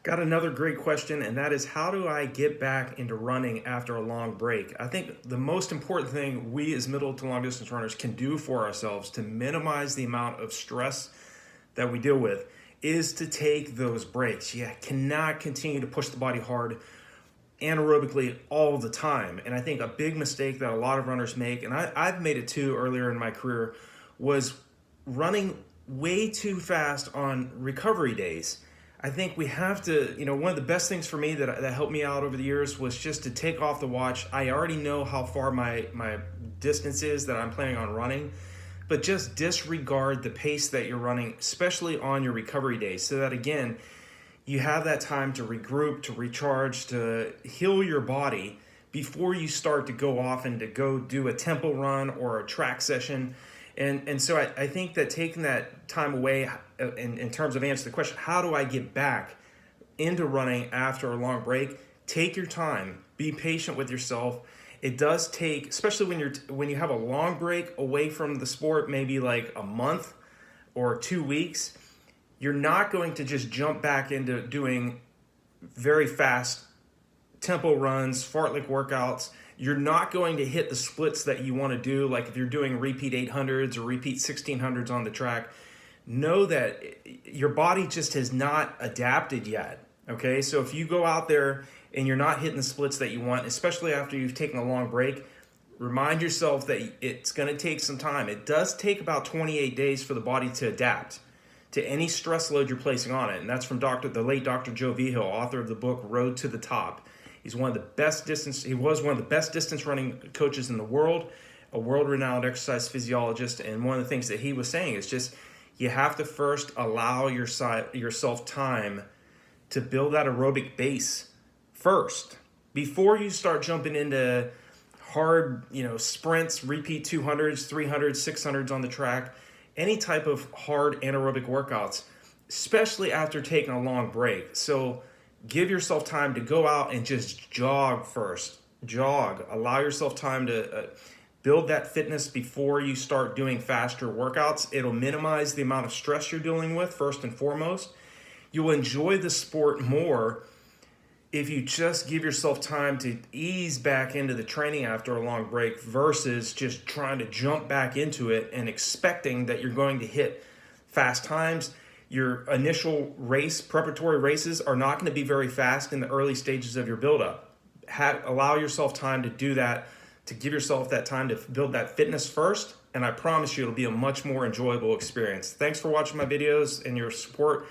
Got another great question, and that is how do I get back into running after a long break? I think the most important thing we as middle to long distance runners can do for ourselves to minimize the amount of stress that we deal with is to take those breaks. You cannot continue to push the body hard anaerobically all the time. And I think a big mistake that a lot of runners make, and I've made it too earlier in my career, was running way too fast on recovery days. I think we have to, one of the best things for me that helped me out over the years was just to take off the watch. I already know how far my distance is that I'm planning on running, but just disregard the pace that you're running, especially on your recovery days, so that again, you have that time to regroup, to recharge, to heal your body before you start to go off and to go do a tempo run or a track session. And so I think that taking that time away in terms of answering the question, how do I get back into running after a long break? Take your time, be patient with yourself. It does take, especially when you have a long break away from the sport, maybe like a month or 2 weeks, you're not going to just jump back into doing very fast tempo runs, fartlek workouts. You're not going to hit the splits that you want to do. Like if you're doing repeat 800s or repeat 1600s on the track, know that your body just has not adapted yet. Okay, so if you go out there and you're not hitting the splits that you want, especially after you've taken a long break, remind yourself that it's going to take some time. It does take about 28 days for the body to adapt to any stress load you're placing on it. And that's from the late Dr. Joe Vigil, author of the book Road to the Top. He was one of the best distance running coaches in the world, a world-renowned exercise physiologist. And one of the things that he was saying is just, you have to first allow yourself time to build that aerobic base first, before you start jumping into hard, sprints, repeat 200s, 300s, 600s on the track, any type of hard anaerobic workouts, especially after taking a long break. So give yourself time to go out and just jog first. Jog. Allow yourself time to build that fitness before you start doing faster workouts. It'll minimize the amount of stress you're dealing with, first and foremost. You'll enjoy the sport more if you just give yourself time to ease back into the training after a long break versus just trying to jump back into it and expecting that you're going to hit fast times. Your initial preparatory races are not going to be very fast in the early stages of your buildup. Allow yourself time to do that, to give yourself that time to build that fitness first, and I promise you it'll be a much more enjoyable experience. Thanks for watching my videos and your support.